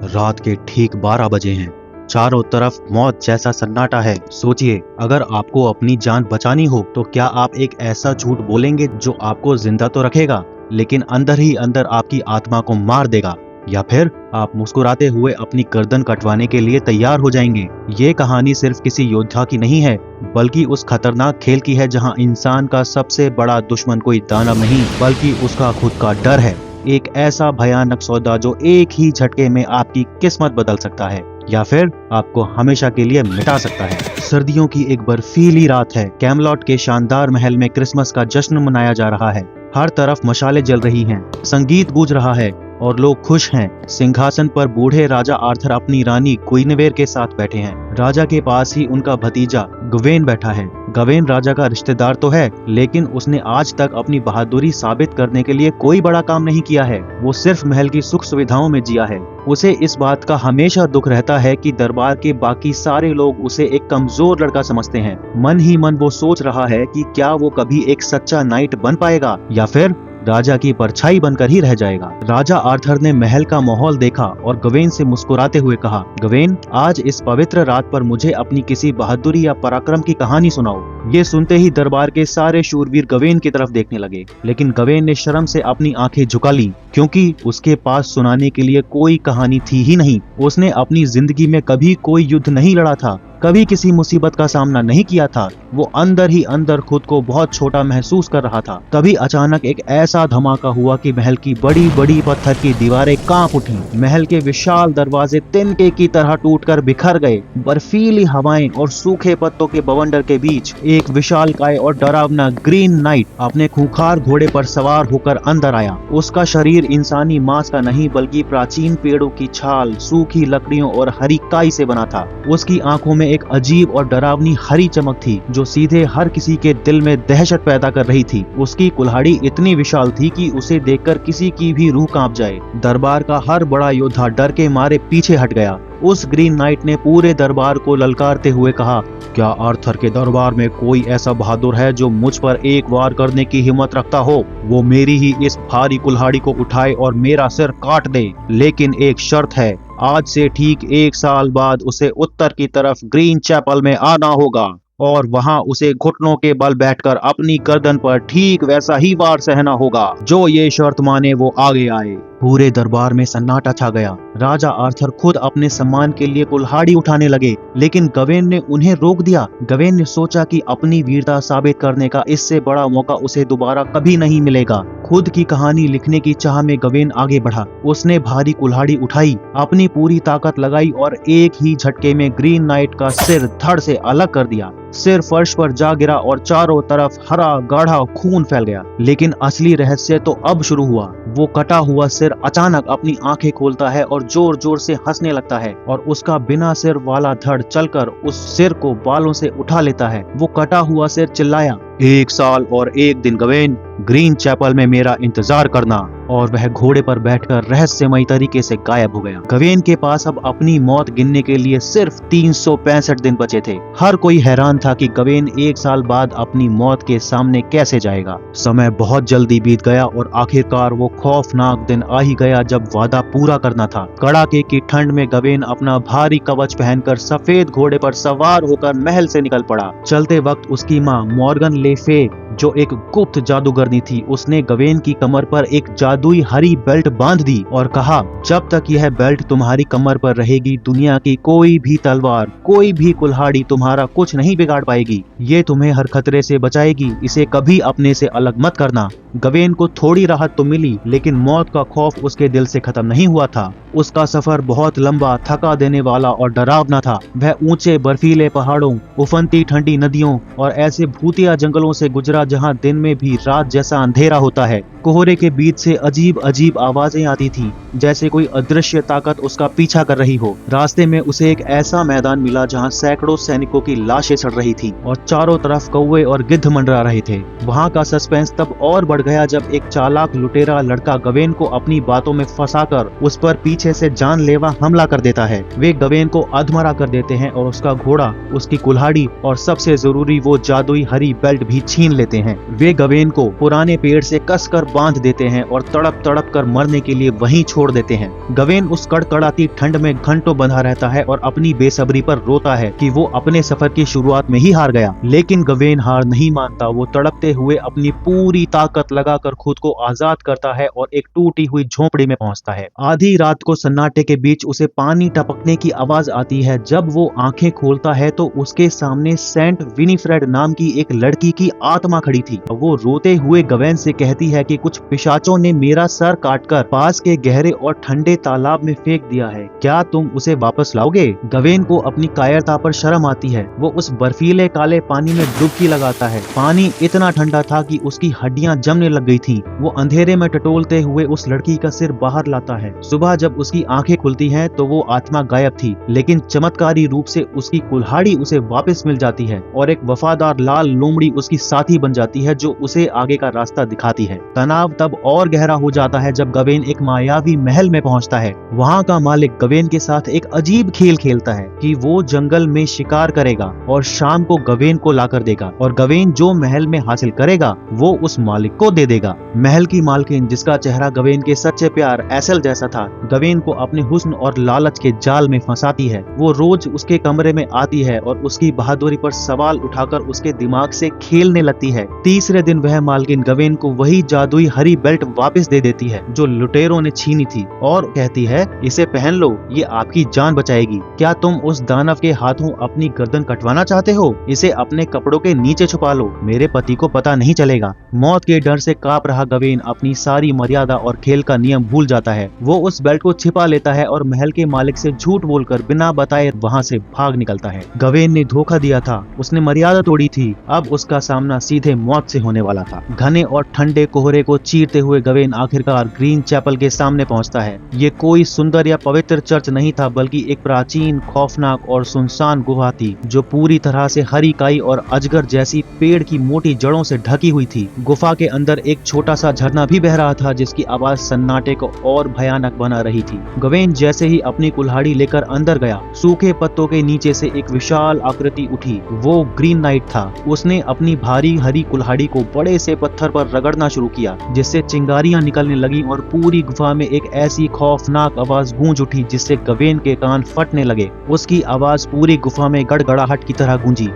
रात के ठीक 12 बजे हैं। चारों तरफ मौत जैसा सन्नाटा है। सोचिए, अगर आपको अपनी जान बचानी हो तो क्या आप एक ऐसा झूठ बोलेंगे जो आपको जिंदा तो रखेगा लेकिन अंदर ही अंदर आपकी आत्मा को मार देगा, या फिर आप मुस्कुराते हुए अपनी गर्दन कटवाने के लिए तैयार हो जाएंगे। ये कहानी सिर्फ किसी योद्धा की नहीं है, बल्कि उस खतरनाक खेल की है जहां इंसान का सबसे बड़ा दुश्मन कोई दानव नहीं बल्कि उसका खुद का डर है। एक ऐसा भयानक सौदा जो एक ही झटके में आपकी किस्मत बदल सकता है या फिर आपको हमेशा के लिए मिटा सकता है। सर्दियों की एक बर्फीली रात है। कैमलॉट के शानदार महल में क्रिसमस का जश्न मनाया जा रहा है। हर तरफ मशाले जल रही हैं, संगीत गूंज रहा है और लोग खुश हैं। सिंहासन पर बूढ़े राजा आर्थर अपनी रानी गुइनेवेर के साथ बैठे हैं। राजा के पास ही उनका भतीजा गवेन बैठा है। गवेन राजा का रिश्तेदार तो है, लेकिन उसने आज तक अपनी बहादुरी साबित करने के लिए कोई बड़ा काम नहीं किया है। वो सिर्फ महल की सुख सुविधाओं में जिया है। उसे इस बात का हमेशा दुख रहता है कि दरबार के बाकी सारे लोग उसे एक कमजोर लड़का समझते हैं। मन ही मन वो सोच रहा है कि क्या वो कभी एक सच्चा नाइट बन पाएगा या फिर राजा की परछाई बनकर ही रह जाएगा। राजा आर्थर ने महल का माहौल देखा और गवेन से मुस्कुराते हुए कहा, गवेन, आज इस पवित्र रात पर मुझे अपनी किसी बहादुरी या पराक्रम की कहानी सुनाओ। ये सुनते ही दरबार के सारे शूरवीर गवेन की तरफ देखने लगे, लेकिन गवेन ने शर्म से अपनी आंखें झुका ली, क्योंकि उसके पास सुनाने के लिए कोई कहानी थी ही नहीं। उसने अपनी जिंदगी में कभी कोई युद्ध नहीं लड़ा था, कभी किसी मुसीबत का सामना नहीं किया था। वो अंदर ही अंदर खुद को बहुत छोटा महसूस कर रहा था। तभी अचानक एक ऐसा धमाका हुआ कि महल की बड़ी बड़ी पत्थर की दीवारें कांप उठी। महल के विशाल दरवाजे तिनके की तरह टूटकर बिखर गए। बर्फीली हवाएं और सूखे पत्तों के बवंडर के बीच एक विशालकाय और डरावना ग्रीन नाइट अपने खूंखार घोड़े पर सवार होकर अंदर आया। उसका शरीर इंसानी मांस का नहीं बल्कि प्राचीन पेड़ों की छाल, सूखी लकड़ियों और हरी काई से बना था। उसकी आंखों में एक अजीब और डरावनी हरी चमक थी जो सीधे हर किसी के दिल में दहशत पैदा कर रही थी। उसकी कुल्हाड़ी इतनी विशाल थी कि उसे देखकर किसी की भी रूह कांप जाए। दरबार का हर बड़ा योद्धा डर के मारे पीछे हट गया। उस ग्रीन नाइट ने पूरे दरबार को ललकारते हुए कहा, क्या आर्थर के दरबार में कोई ऐसा बहादुर है जो मुझ पर एक वार करने की हिम्मत रखता हो? वो मेरी ही इस भारी कुल्हाड़ी को उठाए और मेरा सिर काट दे, लेकिन एक शर्त है, आज से ठीक 1 साल बाद उसे उत्तर की तरफ ग्रीन चैपल में आना होगा और वहां उसे घुटनों के बल बैठकर अपनी गर्दन पर ठीक वैसा ही वार सहना होगा। जो ये शर्त माने वो आगे आए। पूरे दरबार में सन्नाटा छा गया। राजा आर्थर खुद अपने सम्मान के लिए कुल्हाड़ी उठाने लगे, लेकिन गवेन ने उन्हें रोक दिया। गवेन ने सोचा कि अपनी वीरता साबित करने का इससे बड़ा मौका उसे दोबारा कभी नहीं मिलेगा। खुद की कहानी लिखने की चाह में गवेन आगे बढ़ा। उसने भारी कुल्हाड़ी उठाई, अपनी पूरी ताकत लगाई और एक ही झटके में ग्रीन नाइट का सिर धड़ से अलग कर दिया। सिर फर्श पर जा गिरा और चारों तरफ हरा गाढ़ा खून फैल गया। लेकिन असली रहस्य तो अब शुरू हुआ। वो कटा हुआ सिर अचानक अपनी आंखें खोलता है और जोर जोर से हंसने लगता है और उसका बिना सिर वाला धड़ चलकर उस सिर को बालों से उठा लेता है। वो कटा हुआ सिर चिल्लाया, 1 साल और 1 दिन गवेन, ग्रीन चैपल में मेरा इंतजार करना। और वह घोड़े पर बैठकर रहस्यमयी तरीके से गायब हो गया। गवेन के पास अब अपनी मौत गिनने के लिए सिर्फ 365 दिन बचे थे। हर कोई हैरान था कि गवेन 1 साल बाद अपनी मौत के सामने कैसे जाएगा। समय बहुत जल्दी बीत गया और आखिरकार वो खौफनाक दिन आ ही गया जब वादा पूरा करना था। कड़ाके की ठंड में गवेन अपना भारी कवच पहनकर सफेद घोड़े पर सवार होकर महल से निकल पड़ा। चलते वक्त उसकी माँ मॉर्गन ले फे, जो एक गुप्त जादूगरनी थी, उसने गवेन की कमर पर एक जादुई हरी बेल्ट बांध दी और कहा, जब तक यह बेल्ट तुम्हारी कमर पर रहेगी दुनिया की कोई भी तलवार, कोई भी कुल्हाड़ी तुम्हारा कुछ नहीं बिगाड़ पाएगी। ये तुम्हें हर खतरे से बचाएगी। इसे कभी अपने से अलग मत करना। गवेन को थोड़ी राहत तो मिली, लेकिन मौत का खौफ उसके दिल से खत्म नहीं हुआ था। उसका सफर बहुत लंबा, थका देने वाला और डरावना था। वह ऊंचे बर्फीले पहाड़ों, उफनती ठंडी नदियों और ऐसे भूतिया जंगलों से गुजरा जहां दिन में भी रात जैसा अंधेरा होता है। कोहरे के बीच से अजीब अजीब आवाजें आती थी, जैसे कोई अदृश्य ताकत उसका पीछा कर रही हो। रास्ते में उसे एक ऐसा मैदान मिला जहां सैकड़ों सैनिकों की लाशें सड़ रही थी और चारों तरफ कौवे और गिद्ध मंडरा रहे थे। वहां का सस्पेंस तब और बढ़ गया जब एक चालाक लुटेरा लड़का गवेन को अपनी बातों में फंसाकर उस पर पीछे से जानलेवा हमला कर देता है। वे गवेन को अधमरा कर देते हैं और उसका घोड़ा, उसकी कुल्हाड़ी और सबसे जरूरी वो जादुई हरी बेल्ट भी छीन लेते हैं। देते हैं। वे गवेन को पुराने पेड़ से कसकर बांध देते हैं और तड़प तड़प कर मरने के लिए वहीं छोड़ देते हैं। गवेन उस कड़कड़ाती ठंड में घंटों बंधा रहता है और अपनी बेसब्री पर रोता है कि वो अपने सफर की शुरुआत में ही हार गया। लेकिन गवेन हार नहीं मानता। वो तड़पते हुए अपनी पूरी ताकत लगाकर खुद को आजाद करता है और एक टूटी हुई झोपड़ी में पहुंचता है। आधी रात को सन्नाटे के बीच उसे पानी टपकने की आवाज आती है। जब वो आंखें खोलता है तो उसके सामने सेंट विनीफ्रेड नाम की एक लड़की की आत्मा खड़ी थी। वो रोते हुए गवेन से कहती है कि कुछ पिशाचों ने मेरा सर काटकर पास के गहरे और ठंडे तालाब में फेंक दिया है। क्या तुम उसे वापस लाओगे? गवेन को अपनी कायरता पर शर्म आती है। वो उस बर्फीले काले पानी में डुबकी लगाता है। पानी इतना ठंडा था कि उसकी हड्डियां जमने लग गई थीं। वो अंधेरे में टटोलते हुए उस लड़की का सिर बाहर लाता है। सुबह जब उसकी आंखें खुलती हैं तो वो आत्मा गायब थी, लेकिन चमत्कारी रूप से उसकी कुल्हाड़ी उसे वापस मिल जाती है और एक वफादार लाल लोमड़ी उसकी साथी बन जाती है जो उसे आगे का रास्ता दिखाती है। तनाव तब और गहरा हो जाता है जब गवेन एक मायावी महल में पहुंचता है। वहां का मालिक गवेन के साथ एक अजीब खेल खेलता है कि वो जंगल में शिकार करेगा और शाम को गवेन को लाकर देगा और गवेन जो महल में हासिल करेगा वो उस मालिक को दे देगा। महल की मालकिन, जिसका चेहरा गवेन के सच्चे प्यार एसेल जैसा था, गवेन को अपने हुस्न और लालच के जाल में फंसाती है। वो रोज उसके कमरे में आती है और उसकी बहादुरी पर सवाल उठाकर उसके दिमाग से खेलने लगती है। तीसरे दिन वह मालकिन गवेन को वही जादुई हरी बेल्ट वापस दे देती है जो लुटेरों ने छीनी थी और कहती है, इसे पहन लो, ये आपकी जान बचाएगी। क्या तुम उस दानव के हाथों अपनी गर्दन कटवाना चाहते हो? इसे अपने कपड़ों के नीचे छुपा लो, मेरे पति को पता नहीं चलेगा। मौत के डर से कांप रहा गवेन अपनी सारी मर्यादा और खेल का नियम भूल जाता है। वो उस बेल्ट को छिपा लेता है और महल के मालिक से झूठ बोलकर बिना बताए वहां से भाग निकलता है। गवेन ने धोखा दिया था, उसने मर्यादा तोड़ी थी। अब उसका सामना सीधे मौत से होने वाला था। घने और ठंडे कोहरे को चीरते हुए गवेन आखिरकार ग्रीन चैपल के सामने पहुंचता है। ये कोई सुंदर या पवित्र चर्च नहीं था, बल्कि एक प्राचीन, खौफनाक और सुनसान गुफा थी जो पूरी तरह से हरी काई और अजगर जैसी पेड़ की मोटी जड़ों से ढकी हुई थी। गुफा के अंदर एक छोटा सा झरना भी बह रहा था जिसकी आवाज सन्नाटे को और भयानक बना रही थी। गवेन जैसे ही अपनी कुल्हाड़ी लेकर अंदर गया, सूखे पत्तों के नीचे से एक विशाल आकृति उठी। वो ग्रीन नाइट था। उसने अपनी भारी हरी कुल्हाड़ी को बड़े से पत्थर पर रगड़ना शुरू किया, जिससे चिंगारियां निकलने लगी और पूरी गुफा में एक ऐसी खौफनाक आवाज गूंज उठी जिससे गवेन के कान फटने लगे। उसकी आवाज पूरी गुफा में गड़गड़ाहट की तरह गूंजी।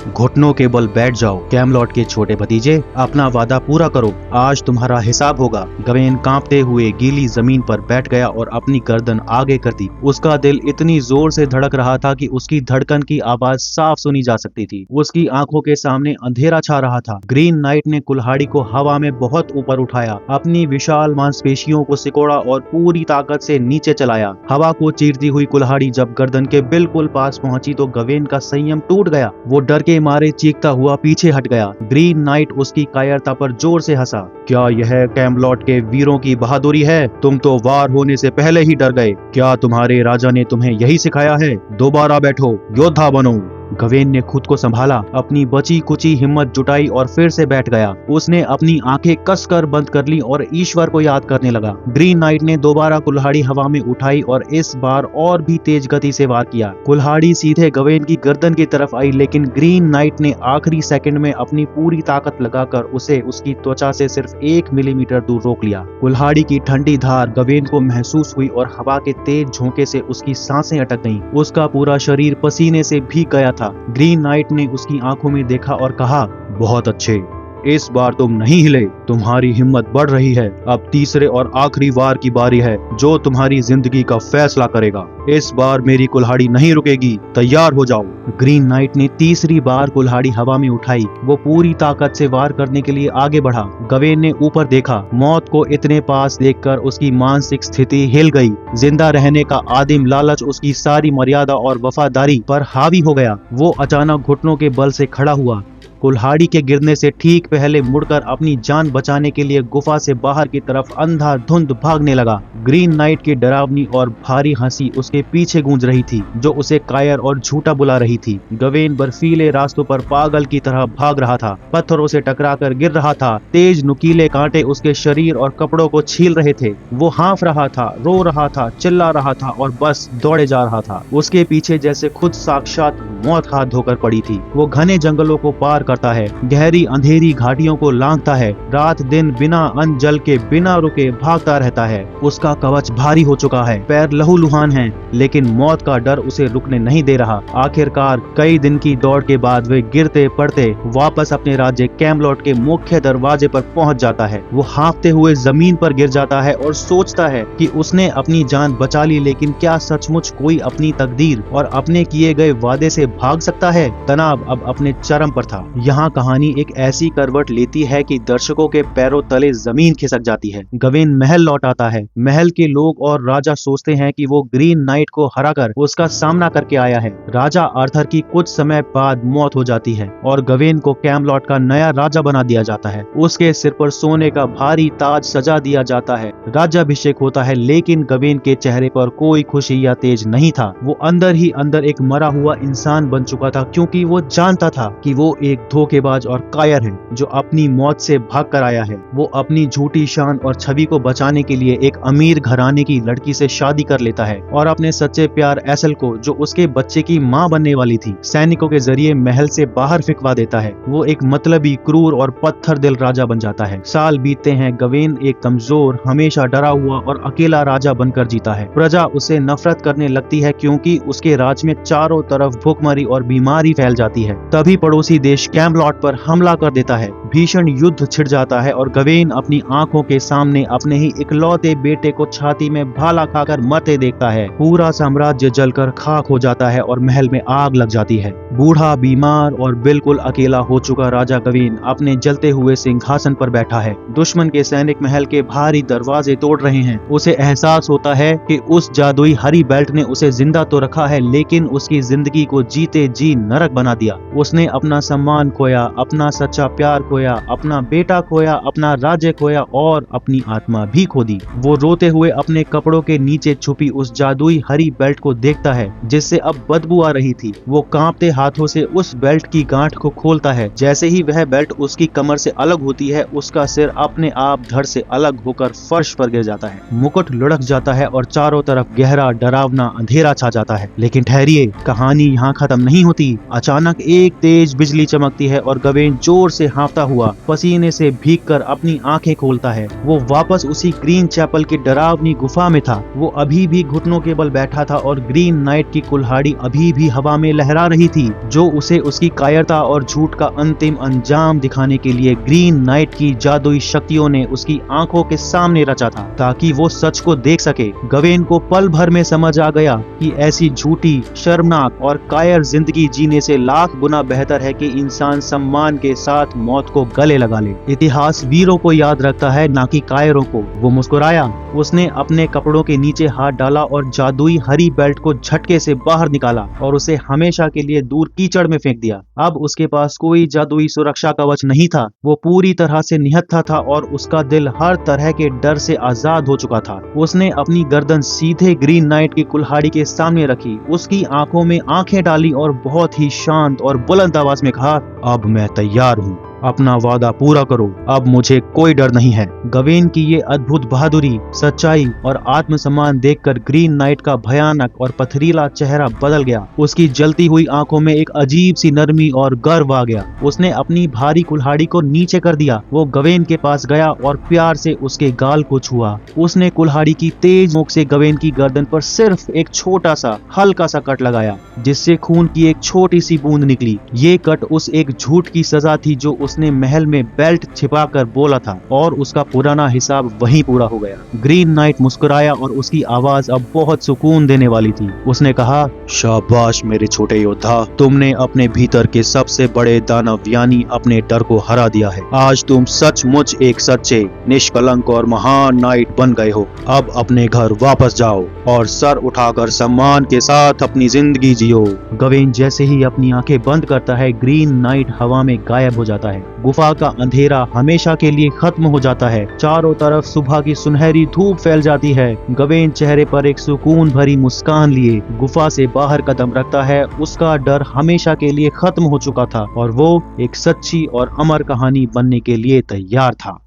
घुटनों के बल बैठ जाओ कैमलॉट के छोटे भतीजे, अपना वादा पूरा करो, आज तुम्हारा हिसाब होगा। गवेन कांपते हुए गीली जमीन पर बैठ गया और अपनी गर्दन आगे कर दी। उसका दिल इतनी जोर से धड़क रहा था कि उसकी धड़कन की आवाज साफ सुनी जा सकती थी। उसकी आंखों के सामने अंधेरा छा रहा था। ग्रीन नाइट ने कुल्हाड़ी को हवा में बहुत ऊपर उठाया, अपनी विशाल मांसपेशियों को सिकोड़ा और पूरी ताकत से नीचे चलाया। हवा को चीरती हुई कुल्हाड़ी जब गर्दन के बिल्कुल पास पहुंची तो गवेन का संयम टूट गया। वो डर के मारे चीखता हुआ पीछे हट गया। ग्रीन नाइट उसकी कायरता पर जोर से हंसा। क्या यह कैमलॉट के वीरों की बहादुरी है? तुम तो वार होने से पहले ही डर गए। क्या तुम्हारे राजा ने तुम्हें यही सिखाया है? दोबारा बैठो, योद्धा बनो। गवेन ने खुद को संभाला, अपनी बची कुची हिम्मत जुटाई और फिर से बैठ गया। उसने अपनी आंखें कसकर बंद कर ली और ईश्वर को याद करने लगा। ग्रीन नाइट ने दोबारा कुल्हाड़ी हवा में उठाई और इस बार और भी तेज गति से वार किया। कुल्हाड़ी सीधे गवेन की गर्दन की तरफ आई, लेकिन ग्रीन नाइट ने आखिरी सेकंड में अपनी पूरी ताकत लगाकर उसे उसकी त्वचा से सिर्फ 1 मिलीमीटर दूर रोक लिया। कुल्हाड़ी की ठंडी धार गवेन को महसूस हुई और हवा के तेज झोंके से उसकी सांसें अटक गईं। उसका पूरा शरीर पसीने से भीग गया था। ग्रीन नाइट ने उसकी आंखों में देखा और कहा, बहुत अच्छे, इस बार तुम नहीं हिले, तुम्हारी हिम्मत बढ़ रही है। अब तीसरे और आखिरी वार की बारी है जो तुम्हारी जिंदगी का फैसला करेगा। इस बार मेरी कुल्हाड़ी नहीं रुकेगी, तैयार हो जाओ। ग्रीन नाइट ने तीसरी बार कुल्हाड़ी हवा में उठाई। वो पूरी ताकत से वार करने के लिए आगे बढ़ा। गवेन ने ऊपर देखा। मौत को इतने पास देखकर उसकी मानसिक स्थिति हिल गई। जिंदा रहने का आदिम लालच उसकी सारी मर्यादा और वफादारी पर हावी हो गया। वो अचानक घुटनों के बल से खड़ा हुआ। कुल्हाड़ी के गिरने से ठीक पहले मुड़कर अपनी जान बचाने के लिए गुफा से बाहर की तरफ अंधाधुंध भागने लगा। ग्रीन नाइट की डरावनी और भारी हंसी उसके पीछे गूंज रही थी, जो उसे कायर और झूठा बुला रही थी। गवेन बर्फीले रास्तों पर पागल की तरह भाग रहा था, पत्थरों से टकराकर गिर रहा था। तेज नुकीले कांटे उसके शरीर और कपड़ों को छील रहे थे। वो हाँफ रहा था, रो रहा था, चिल्ला रहा था और बस दौड़े जा रहा था। उसके पीछे जैसे खुद साक्षात मौत हाथ धोकर पड़ी थी। वो घने जंगलों को पार करता है, गहरी अंधेरी घाटियों को लांघता है, रात दिन बिना अन्न जल के बिना रुके भागता रहता है। उसका कवच भारी हो चुका है, पैर लहूलुहान हैं, लेकिन मौत का डर उसे रुकने नहीं दे रहा। आखिरकार कई दिन की दौड़ के बाद वे गिरते पड़ते वापस अपने राज्य कैमलॉट के मुख्य दरवाजे पर पहुंच जाता है। वो हाँफते हुए जमीन पर गिर जाता है और सोचता है कि उसने अपनी जान बचा ली, लेकिन क्या सचमुच कोई अपनी तकदीर और अपने किए गए वादे से भाग सकता है? तनाव अब अपने चरम पर था। यहाँ कहानी एक ऐसी करवट लेती है कि दर्शकों के पैरों तले जमीन खिसक जाती है। गवेन महल लौट आता है। महल के लोग और राजा सोचते हैं कि वो ग्रीन नाइट को हराकर उसका सामना करके आया है। राजा आर्थर की कुछ समय बाद मौत हो जाती है और गवेन को कैमलॉट का नया राजा बना दिया जाता है। उसके सिर पर सोने का भारी ताज सजा दिया जाता है। राज्याभिषेक होता है, लेकिन गवेन के चेहरे पर कोई खुशी या तेज नहीं था। वो अंदर ही अंदर एक मरा हुआ इंसान बन चुका था, क्योंकि वो जानता था कि वो एक धोखेबाज और कायर है जो अपनी मौत से भाग कर आया है। वो अपनी झूठी शान और छवि को बचाने के लिए एक अमीर घराने की लड़की से शादी कर लेता है और अपने सच्चे प्यार एसल को, जो उसके बच्चे की माँ बनने वाली थी, सैनिकों के जरिए महल से बाहर फिकवा देता है। वो एक मतलबी, क्रूर और पत्थर दिल राजा बन जाता है। साल बीतते हैं। गवेन एक कमजोर, हमेशा डरा हुआ और अकेला राजा बनकर जीता है। प्रजा उसे नफरत करने लगती है क्योंकि उसके राज में चारों तरफ भूखमरी और बीमारी फैल जाती है। तभी पड़ोसी देश कैमलॉट पर हमला कर देता है। भीषण युद्ध छिड़ जाता है और गवेन अपनी आंखों के सामने अपने ही इकलौते बेटे को छाती में भाला खाकर मरते देखता है। पूरा साम्राज्य जलकर खाक हो जाता है और महल में आग लग जाती है। बूढ़ा, बीमार और बिल्कुल अकेला हो चुका राजा गवेन अपने जलते हुए सिंहासन पर बैठा है। दुश्मन के सैनिक महल के भारी दरवाजे तोड़ रहे हैं। उसे एहसास होता है कि उस जादुई हरी बेल्ट ने उसे जिंदा तो रखा है, लेकिन उसकी जिंदगी को जीते जी नरक बना दिया। उसने अपना सम्मान खोया, अपना सच्चा प्यार खोया, अपना बेटा खोया, अपना राज्य खोया और अपनी आत्मा भी खो दी। वो रोते हुए अपने कपड़ों के नीचे छुपी उस जादुई हरी बेल्ट को देखता है, जिससे अब बदबू आ रही थी। वो कांपते हाथों से उस बेल्ट की गांठ को खोलता है। जैसे ही वह बेल्ट उसकी कमर से अलग होती है, उसका सिर अपने आप धड़ से अलग होकर फर्श पर गिर जाता है। मुकुट लुढ़क जाता है और चारों तरफ गहरा डरावना अंधेरा छा जाता है। लेकिन ठहरिए, कहानी यहाँ खत्म नहीं होती। अचानक एक तेज बिजली चमकती है और गवेन जोर से हाँफता हुआ पसीने से भीगकर अपनी आंखें खोलता है। वो वापस उसी ग्रीन चैपल की डरावनी गुफा में था। वो अभी भी घुटनों के बल बैठा था और ग्रीन नाइट की कुल्हाड़ी अभी भी हवा में लहरा रही थी, जो उसे उसकी कायरता और झूठ का अंतिम अंजाम दिखाने के लिए ग्रीन नाइट की जादुई शक्तियों ने उसकी आंखों के सामने रचा था, ताकि वो सच को देख सके। गवेन को पल भर में समझ आ गया कि ऐसी झूठी, शर्मनाक और कायर जिंदगी जीने से लाख गुना बेहतर है कि इंसान सम्मान के साथ मौत को गले लगा ले। इतिहास वीरों को याद रखता है, ना कि कायरों को। वो मुस्कुराया। उसने अपने कपड़ों के नीचे हाथ डाला और जादुई हरी बेल्ट को झटके से बाहर निकाला और उसे हमेशा के लिए दूर कीचड़ में फेंक दिया। अब उसके पास कोई जादुई सुरक्षा कवच नहीं था। वो पूरी तरह से निहत्था था और उसका दिल हर तरह के डर से आजाद हो चुका था। उसने अपनी गर्दन सीधे ग्रीन नाइट की कुल्हाड़ी के सामने रखी, उसकी आंखों में आंखें डाली और बहुत ही शांत और बुलंद आवाज में कहा, अब मैं तैयार हूँ। अपना वादा पूरा करो, अब मुझे कोई डर नहीं है। गवेन की ये अद्भुत बहादुरी, सच्चाई और आत्मसम्मान देखकर ग्रीन नाइट का भयानक और पथरीला चेहरा बदल गया। उसकी जलती हुई आंखों में एक अजीब सी नरमी और गर्व आ गया। उसने अपनी भारी कुल्हाड़ी को नीचे कर दिया। वो गवेन के पास गया और प्यार से उसके गाल को छुआ। उसने कुल्हाड़ी की तेज नोक से गवेन की गर्दन पर सिर्फ एक छोटा सा हल्का सा कट लगाया, जिससे खून की एक छोटी सी बूंद निकली। ये कट उस एक झूठ की सजा थी जो उसने महल में बेल्ट छिपाकर बोला था, और उसका पुराना हिसाब वहीं पूरा हो गया। ग्रीन नाइट मुस्कुराया और उसकी आवाज अब बहुत सुकून देने वाली थी। उसने कहा, शाबाश मेरे छोटे योद्धा, तुमने अपने भीतर के सबसे बड़े दानव यानी अपने डर को हरा दिया है। आज तुम सचमुच एक सच्चे, निष्कलंक और महान नाइट बन गए हो। अब अपने घर वापस जाओ और सर उठाकर सम्मान के साथ अपनी जिंदगी जियो। गवेन जैसे ही अपनी आंखें बंद करता है, ग्रीन नाइट हवा में गायब हो जाता है। गुफा का अंधेरा हमेशा के लिए खत्म हो जाता है। चारों तरफ सुबह की सुनहरी धूप फैल जाती है। गवेन चेहरे पर एक सुकून भरी मुस्कान लिए गुफा से बाहर कदम रखता है। उसका डर हमेशा के लिए खत्म हो चुका था और वो एक सच्ची और अमर कहानी बनने के लिए तैयार था।